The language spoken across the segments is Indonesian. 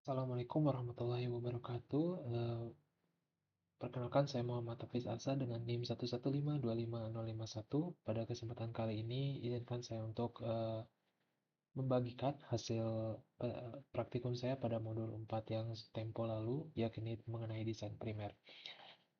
Assalamualaikum warahmatullahi wabarakatuh. Perkenalkan, saya Muhammad Hafiz Asa dengan NIM 115255051. Pada kesempatan kali ini, izinkan saya untuk membagikan hasil praktikum saya pada modul 4 yang tempo lalu, yakni mengenai desain primer.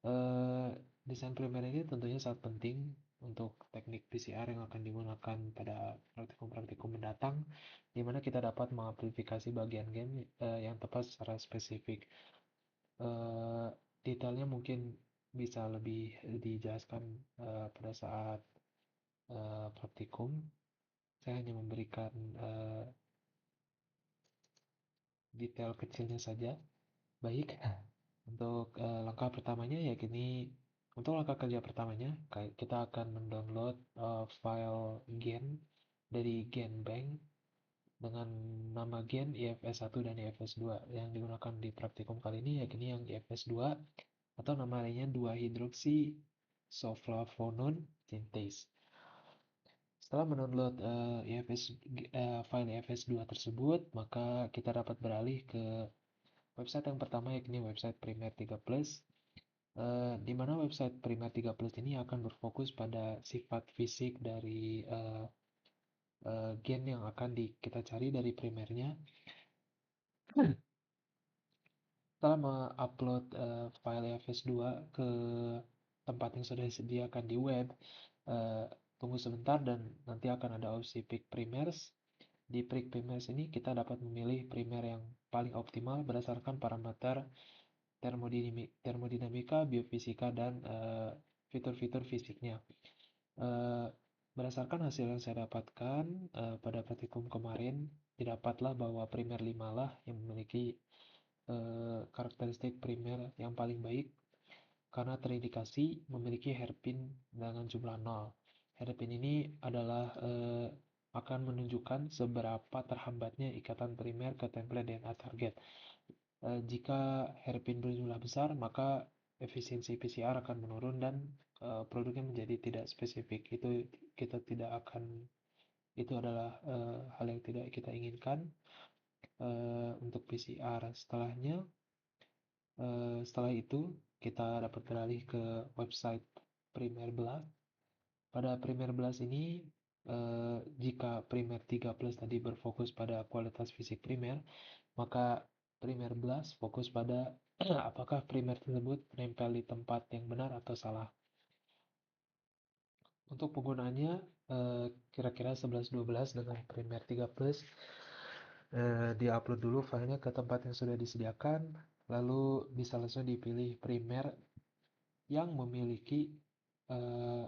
Eh, Desain primer ini tentunya sangat penting untuk teknik PCR yang akan digunakan pada praktikum-praktikum mendatang, di mana kita dapat mengamplifikasi bagian game yang tepat secara spesifik. eh, Detailnya mungkin bisa lebih dijelaskan pada saat praktikum. Saya hanya memberikan eh, detail kecilnya saja. Baik, untuk langkah pertamanya yakni untuk langkah kerja pertamanya kita akan mendownload file gen dari GenBank dengan nama gen IFS1 dan IFS2 yang digunakan di praktikum kali ini, yakni yang IFS2 atau nama lainnya 2-hidroksi sulflavonone synthase. Setelah mendownload file IFS2 tersebut, maka kita dapat beralih ke website yang pertama, yakni website Primer 3 Plus, di mana website Primer 3 Plus ini akan berfokus pada sifat fisik dari gen yang akan kita cari dari primernya. Setelah mengupload file FS2 ke tempat yang sudah disediakan di web, tunggu sebentar dan nanti akan ada opsi pick primers. Di pick primers ini kita dapat memilih primer yang paling optimal berdasarkan parameter termodinamika, biofisika, dan fitur-fitur fisiknya. Eh, Berdasarkan hasil yang saya dapatkan pada praktikum kemarin, didapatlah bahwa primer 5 lah yang memiliki karakteristik primer yang paling baik karena terindikasi memiliki hairpin dengan jumlah 0. Hairpin ini adalah akan menunjukkan seberapa terhambatnya ikatan primer ke template DNA target. Jika hairpin berjumlah besar, maka efisiensi PCR akan menurun dan produknya menjadi tidak spesifik. Itu adalah hal yang tidak kita inginkan untuk PCR. Setelah itu kita dapat beralih ke website Primer Blast. Pada Primer Blast ini, jika Primer 3 Plus tadi berfokus pada kualitas fisik primer, maka Primer Blast fokus pada apakah primer tersebut menempel di tempat yang benar atau salah. Untuk penggunaannya, kira-kira 11-12 dengan Primer 3 Plus, di-upload dulu filenya ke tempat yang sudah disediakan, lalu bisa langsung dipilih primer yang memiliki eh,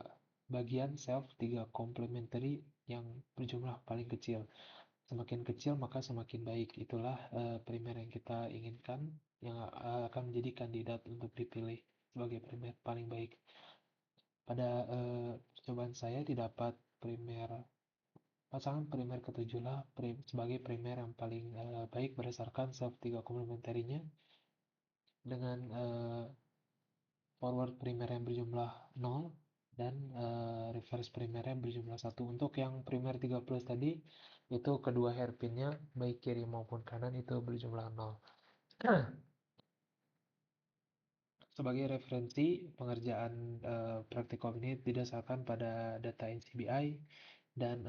bagian self 3 complementary yang berjumlah paling kecil. Semakin kecil maka semakin baik. Itulah primer yang kita inginkan, yang akan menjadi kandidat untuk dipilih sebagai primer paling baik. Pada percobaan saya didapat pasangan primer ketujuh lah sebagai primer yang paling baik berdasarkan self 3 complementary-nya dengan forward primer yang berjumlah 0 dan reverse primer yang berjumlah 1. Untuk yang primer 3 plus tadi, itu kedua hairpinnya baik kiri maupun kanan itu berjumlah 0. Sebagai referensi, pengerjaan praktikum ini didasarkan pada data NCBI dan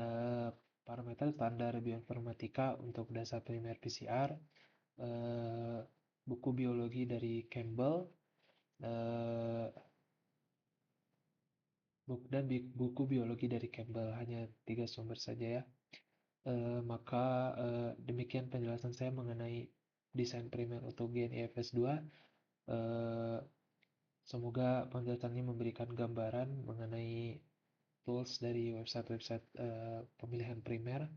parameter standar bioinformatika untuk dasar primer PCR, buku biologi dari Campbell, eh, dan buku biologi dari Campbell. Hanya 3 sumber saja ya. Maka demikian penjelasan saya mengenai desain primer untuk GNIFS2. Semoga penjelasannya memberikan gambaran mengenai tools dari website-website pemilihan primer.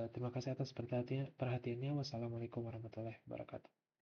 Terima kasih atas perhatiannya. Wassalamualaikum warahmatullahi wabarakatuh.